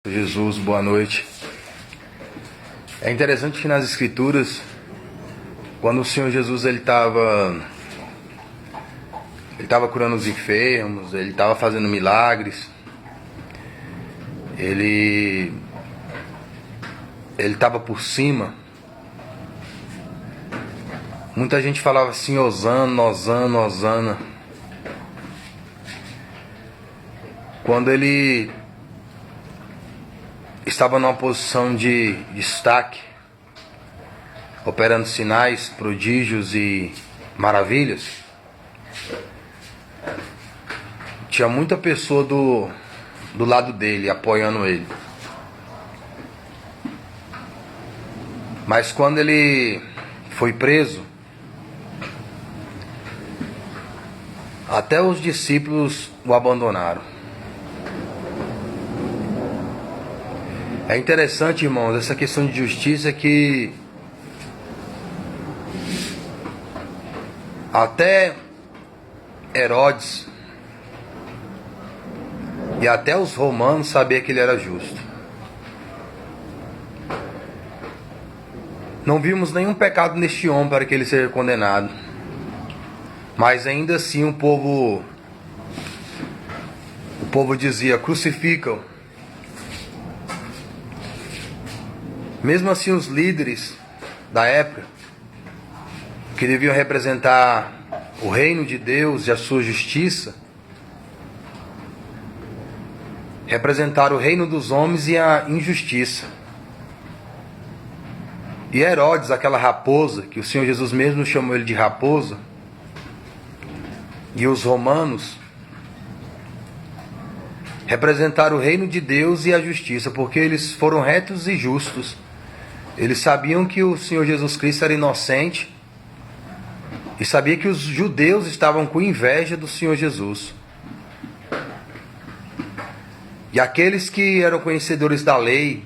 Jesus, boa noite. É interessante que nas Escrituras, quando o Senhor Jesus ele estava curando os enfermos, ele estava fazendo milagres, ele estava por cima. Muita gente falava assim: Hosana, Hosana, Hosana. Quando ele estava numa posição de destaque, operando sinais, prodígios e maravilhas, tinha muita pessoa do lado dele, apoiando ele. Mas quando ele foi preso, até os discípulos o abandonaram. É interessante, irmãos, essa questão de justiça, que até Herodes e até os romanos sabiam que ele era justo. Não vimos nenhum pecado neste homem para que ele seja condenado. Mas ainda assim o povo dizia: crucificam. Mesmo assim, os líderes da época, que deviam representar o reino de Deus e a sua justiça, representaram o reino dos homens e a injustiça. E Herodes, aquela raposa, que o Senhor Jesus mesmo chamou ele de raposa, e os romanos representaram o reino de Deus e a justiça, porque eles foram retos e justos. Eles sabiam que o Senhor Jesus Cristo era inocente e sabia que os judeus estavam com inveja do Senhor Jesus. E aqueles que eram conhecedores da lei,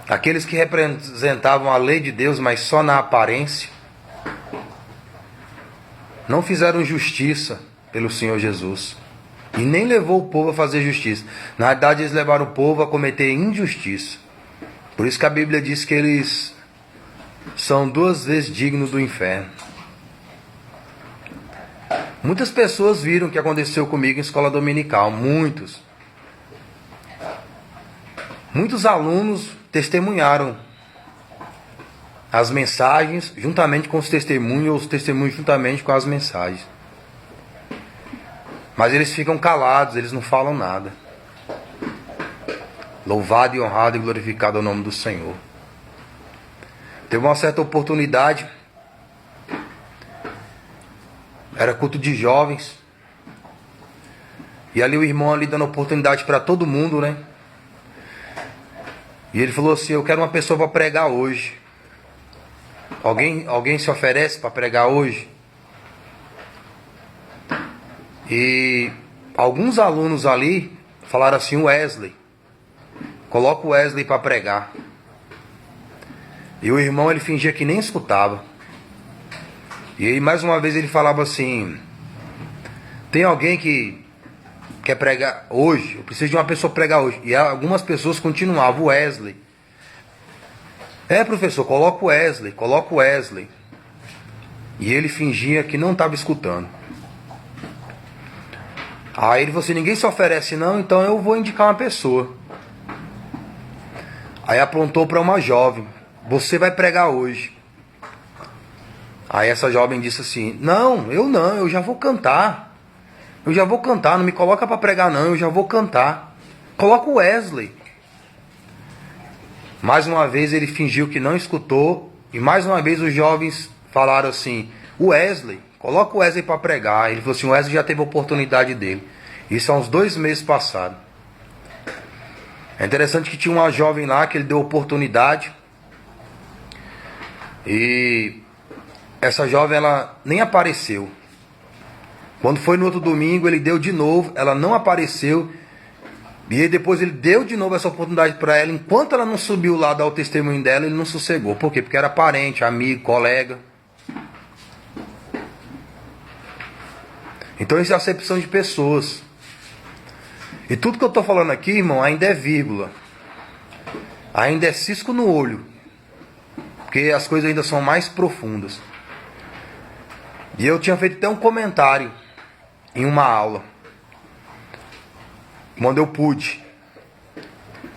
aqueles que representavam a lei de Deus, mas só na aparência, não fizeram justiça pelo Senhor Jesus. E nem levou o povo a fazer justiça. Na verdade, eles levaram o povo a cometer injustiça. Por isso que a Bíblia diz que eles são 2 vezes dignos do inferno. Muitas pessoas viram o que aconteceu comigo em escola dominical. Muitos alunos testemunharam as mensagens juntamente com os testemunhos, ou os testemunhos juntamente com as mensagens. Mas eles ficam calados, eles não falam nada. Louvado e honrado e glorificado é o nome do Senhor. Teve uma certa oportunidade, era culto de jovens, e ali o irmão ali dando oportunidade para todo mundo, né? E ele falou assim: eu quero uma pessoa para pregar hoje. Alguém se oferece para pregar hoje? E alguns alunos ali falaram assim: Wesley, coloca o Wesley para pregar. E o irmão, ele fingia que nem escutava. E aí mais uma vez ele falava assim: tem alguém que quer pregar hoje? Eu preciso de uma pessoa para pregar hoje. E algumas pessoas continuavam: Wesley. Professor, coloca o Wesley, coloca o Wesley. E ele fingia que não estava escutando. Aí ele falou assim: ninguém se oferece não, então eu vou indicar uma pessoa. Aí apontou para uma jovem: você vai pregar hoje. Aí essa jovem disse assim: não, eu já vou cantar. Eu já vou cantar, não me coloca para pregar não, eu já vou cantar. Coloca o Wesley. Mais uma vez ele fingiu que não escutou. E mais uma vez os jovens falaram assim: Wesley, coloca o Wesley para pregar. Ele falou assim: o Wesley já teve a oportunidade dele. Isso há uns 2 meses passados. É interessante que tinha uma jovem lá que ele deu oportunidade. E essa jovem, ela nem apareceu. Quando foi no outro domingo, ele deu de novo, ela não apareceu. E aí depois ele deu de novo essa oportunidade para ela. Enquanto ela não subiu lá dar o testemunho dela, ele não sossegou. Por quê? Porque era parente, amigo, colega. Então isso é acepção de pessoas. E tudo que eu estou falando aqui, irmão, ainda é vírgula. Ainda é cisco no olho. Porque as coisas ainda são mais profundas. E eu tinha feito até um comentário em uma aula. Quando eu pude.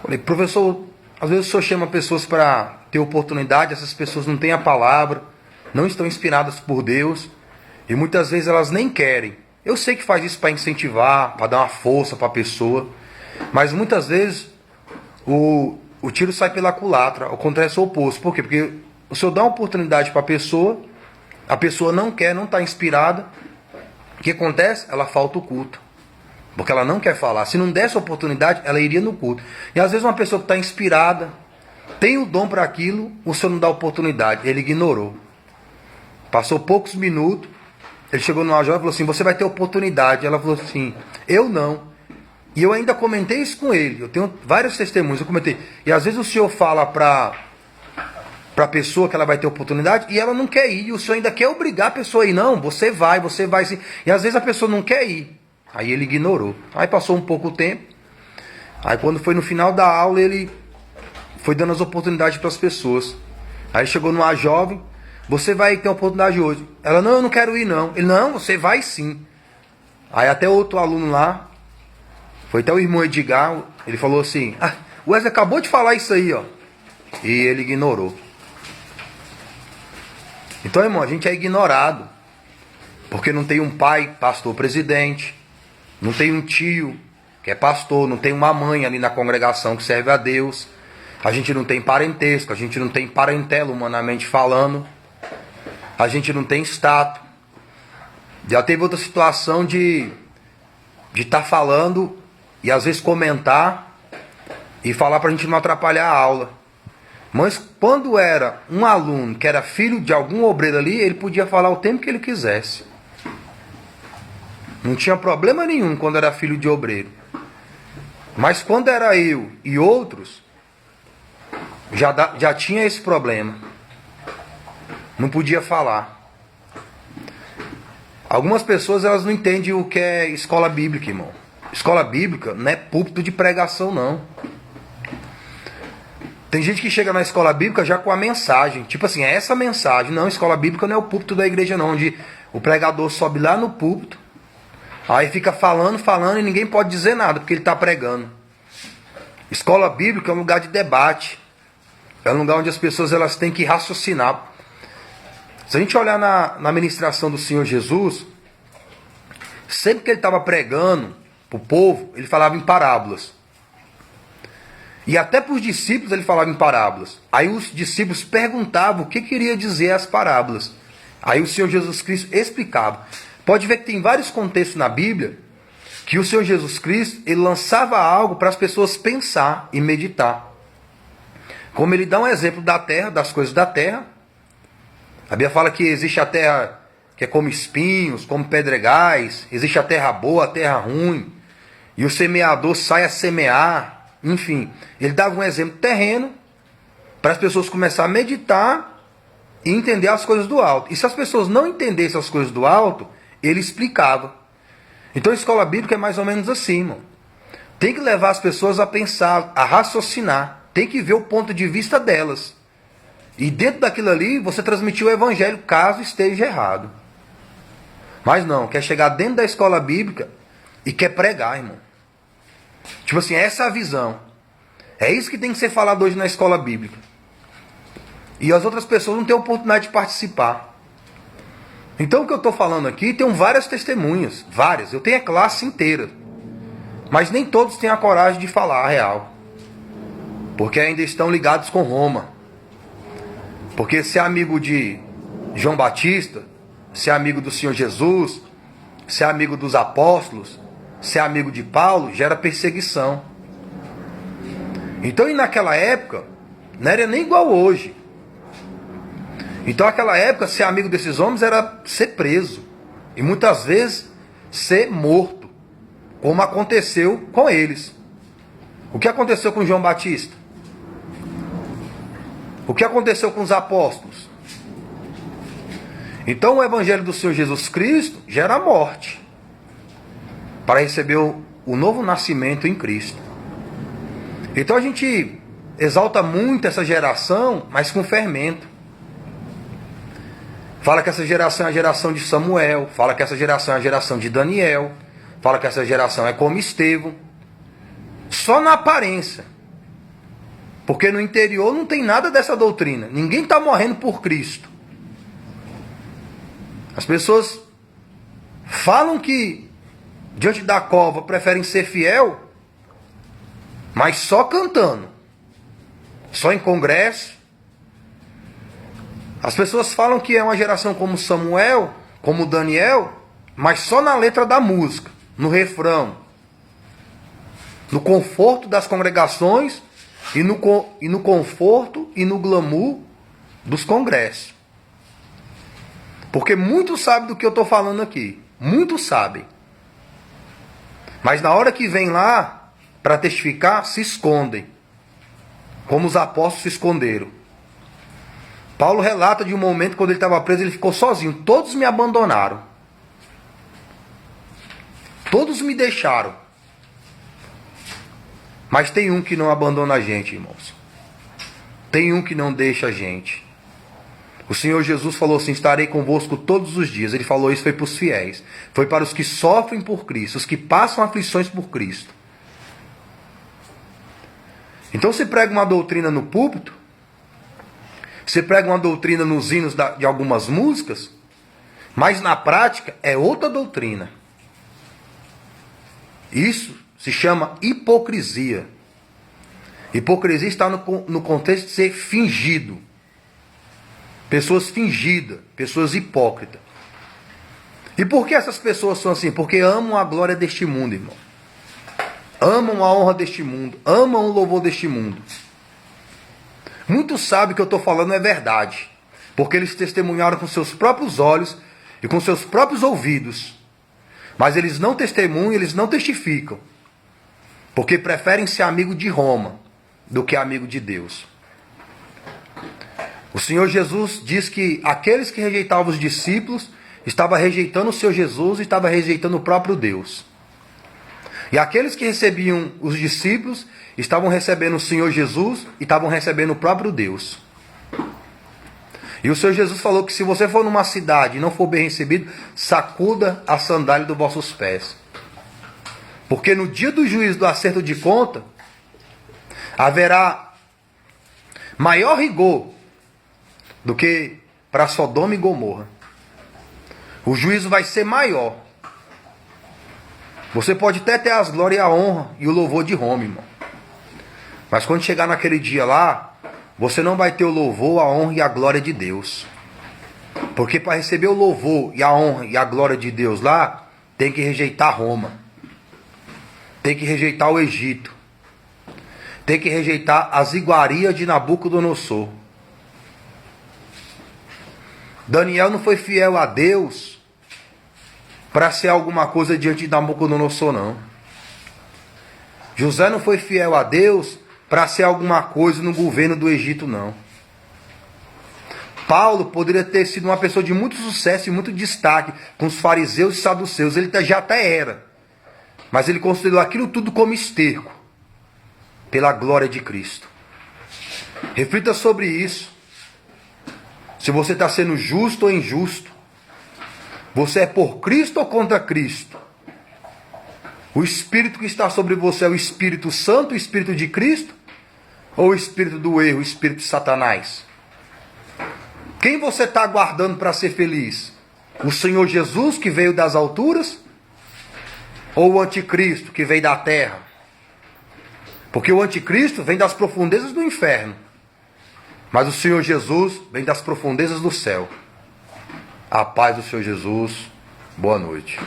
Falei, professor, às vezes o senhor chama pessoas para ter oportunidade, essas pessoas não têm a palavra, não estão inspiradas por Deus, e muitas vezes elas nem querem. Eu sei que faz isso para incentivar, para dar uma força para a pessoa, mas muitas vezes o tiro sai pela culatra, acontece o oposto. Por quê? Porque o senhor dá uma oportunidade para a pessoa não quer, não está inspirada. O que acontece? Ela falta o culto. Porque ela não quer falar. Se não desse oportunidade, ela iria no culto. E às vezes uma pessoa que está inspirada, tem o dom para aquilo, o senhor não dá oportunidade. Ele ignorou. Passou poucos minutos, ele chegou numa jovem e falou assim, você vai ter oportunidade. Ela falou assim, eu não. E eu ainda comentei isso com ele. Eu tenho vários testemunhos, eu comentei. E às vezes o senhor fala para a pessoa que ela vai ter oportunidade e ela não quer ir. E o senhor ainda quer obrigar a pessoa a ir. Não, você vai sim. E às vezes a pessoa não quer ir. Aí ele ignorou. Aí passou um pouco o tempo. Aí quando foi no final da aula, ele foi dando as oportunidades para as pessoas. Aí chegou numa jovem, você vai ter uma oportunidade hoje. Ela, não, eu não quero ir não. Ele, não, você vai sim. Aí até outro aluno lá, foi até o irmão Edgar, ele falou assim, o Wesley acabou de falar isso aí, ó. E ele ignorou. Então, irmão, a gente é ignorado. Porque não tem um pai, pastor, presidente. Não tem um tio que é pastor, não tem uma mãe ali na congregação que serve a Deus. A gente não tem parentesco, a gente não tem parentela humanamente falando. A gente não tem status. Já teve outra situação de estar falando e às vezes comentar e falar para a gente não atrapalhar a aula. Mas quando era um aluno que era filho de algum obreiro ali, ele podia falar o tempo que ele quisesse. Não tinha problema nenhum quando era filho de obreiro. Mas quando era eu e outros, já tinha esse problema. Não podia falar. Algumas pessoas elas não entendem o que é escola bíblica, irmão. Escola bíblica não é púlpito de pregação, não. Tem gente que chega na escola bíblica já com a mensagem. Tipo assim, é essa mensagem. Não, escola bíblica não é o púlpito da igreja, não. Onde o pregador sobe lá no púlpito. Aí fica falando e ninguém pode dizer nada, porque ele está pregando. Escola bíblica é um lugar de debate. É um lugar onde as pessoas elas têm que raciocinar. Se a gente olhar na ministração do Senhor Jesus, sempre que ele estava pregando para o povo, ele falava em parábolas. E até para os discípulos ele falava em parábolas. Aí os discípulos perguntavam o que queria dizer as parábolas. Aí o Senhor Jesus Cristo explicava. Pode ver que tem vários contextos na Bíblia que o Senhor Jesus Cristo ele lançava algo para as pessoas pensar e meditar. Como ele dá um exemplo da terra, das coisas da terra. A Bíblia fala que existe a terra que é como espinhos, como pedregais. Existe a terra boa, a terra ruim. E o semeador sai a semear. Enfim, ele dava um exemplo terreno para as pessoas começarem a meditar e entender as coisas do alto. E se as pessoas não entendessem as coisas do alto, ele explicava. Então a escola bíblica é mais ou menos assim, irmão. Tem que levar as pessoas a pensar, a raciocinar. Tem que ver o ponto de vista delas. E dentro daquilo ali, você transmitir o evangelho, caso esteja errado. Mas não, quer chegar dentro da escola bíblica e quer pregar, irmão. Tipo assim, essa é a visão. É isso que tem que ser falado hoje na escola bíblica. E as outras pessoas não têm oportunidade de participar. Então o que eu estou falando aqui, tem várias testemunhas. Várias. Eu tenho a classe inteira. Mas nem todos têm a coragem de falar a real. Porque ainda estão ligados com Roma. Porque ser amigo de João Batista, ser amigo do Senhor Jesus, ser amigo dos apóstolos, ser amigo de Paulo, gera perseguição. Então, e naquela época, não era nem igual hoje. Então, naquela época, ser amigo desses homens era ser preso. E muitas vezes, ser morto. Como aconteceu com eles. O que aconteceu com João Batista? O que aconteceu com os apóstolos? Então, o evangelho do Senhor Jesus Cristo gera morte. Para receber o o novo nascimento em Cristo. Então a gente exalta muito essa geração, mas com fermento. Fala que essa geração é a geração de Samuel, fala que essa geração é a geração de Daniel, fala que essa geração é como Estevão. Só na aparência. Porque no interior não tem nada dessa doutrina. Ninguém está morrendo por Cristo. As pessoas falam que diante da cova preferem ser fiel, mas só cantando, só em congresso. As pessoas falam que é uma geração como Samuel, como Daniel, mas só na letra da música, no refrão, no conforto das congregações e no conforto e no glamour dos congressos. Porque muitos sabem do que eu estou falando aqui. Muitos sabem. Mas na hora que vem lá para testificar, se escondem. Como os apóstolos se esconderam. Paulo relata de um momento quando ele estava preso, ele ficou sozinho. Todos me abandonaram. Todos me deixaram. Mas tem um que não abandona a gente, irmãos. Tem um que não deixa a gente. O Senhor Jesus falou assim: estarei convosco todos os dias. Ele falou isso, foi para os fiéis. Foi para os que sofrem por Cristo, os que passam aflições por Cristo. Então você prega uma doutrina no púlpito, você prega uma doutrina nos hinos de algumas músicas, mas na prática é outra doutrina. Isso se chama hipocrisia. Hipocrisia está no contexto de ser fingido. Pessoas fingidas, pessoas hipócritas. E por que essas pessoas são assim? Porque amam a glória deste mundo, irmão. Amam a honra deste mundo, amam o louvor deste mundo. Muitos sabem que eu estou falando é verdade, porque eles testemunharam com seus próprios olhos e com seus próprios ouvidos. Mas eles não testemunham, eles não testificam, porque preferem ser amigo de Roma do que amigo de Deus. O Senhor Jesus diz que aqueles que rejeitavam os discípulos estavam rejeitando o seu Jesus e estavam rejeitando o próprio Deus. E aqueles que recebiam os discípulos estavam recebendo o Senhor Jesus e estavam recebendo o próprio Deus. E o Senhor Jesus falou que se você for numa cidade e não for bem recebido, sacuda a sandália dos vossos pés. Porque no dia do juízo, do acerto de conta, haverá maior rigor do que para Sodoma e Gomorra. O juízo vai ser maior. Você pode até ter as glórias e a honra e o louvor de Roma, irmão. Mas quando chegar naquele dia lá, você não vai ter o louvor, a honra e a glória de Deus. Porque para receber o louvor e a honra e a glória de Deus lá, tem que rejeitar Roma. Tem que rejeitar o Egito. Tem que rejeitar as iguarias de Nabucodonosor. Daniel não foi fiel a Deus para ser alguma coisa diante de Nabucodonosor, não. José não foi fiel a Deus para ser alguma coisa no governo do Egito, não. Paulo poderia ter sido uma pessoa de muito sucesso e muito destaque com os fariseus e saduceus. Ele já até era. Mas ele considerou aquilo tudo como esterco pela glória de Cristo. Reflita sobre isso. Se você está sendo justo ou injusto. Você é por Cristo ou contra Cristo? O Espírito que está sobre você é o Espírito Santo, o Espírito de Cristo? Ou o Espírito do erro, o Espírito de Satanás? Quem você está aguardando para ser feliz? O Senhor Jesus que veio das alturas? Ou o Anticristo que veio da terra? Porque o Anticristo vem das profundezas do inferno. Mas o Senhor Jesus vem das profundezas do céu. A paz do Senhor Jesus. Boa noite.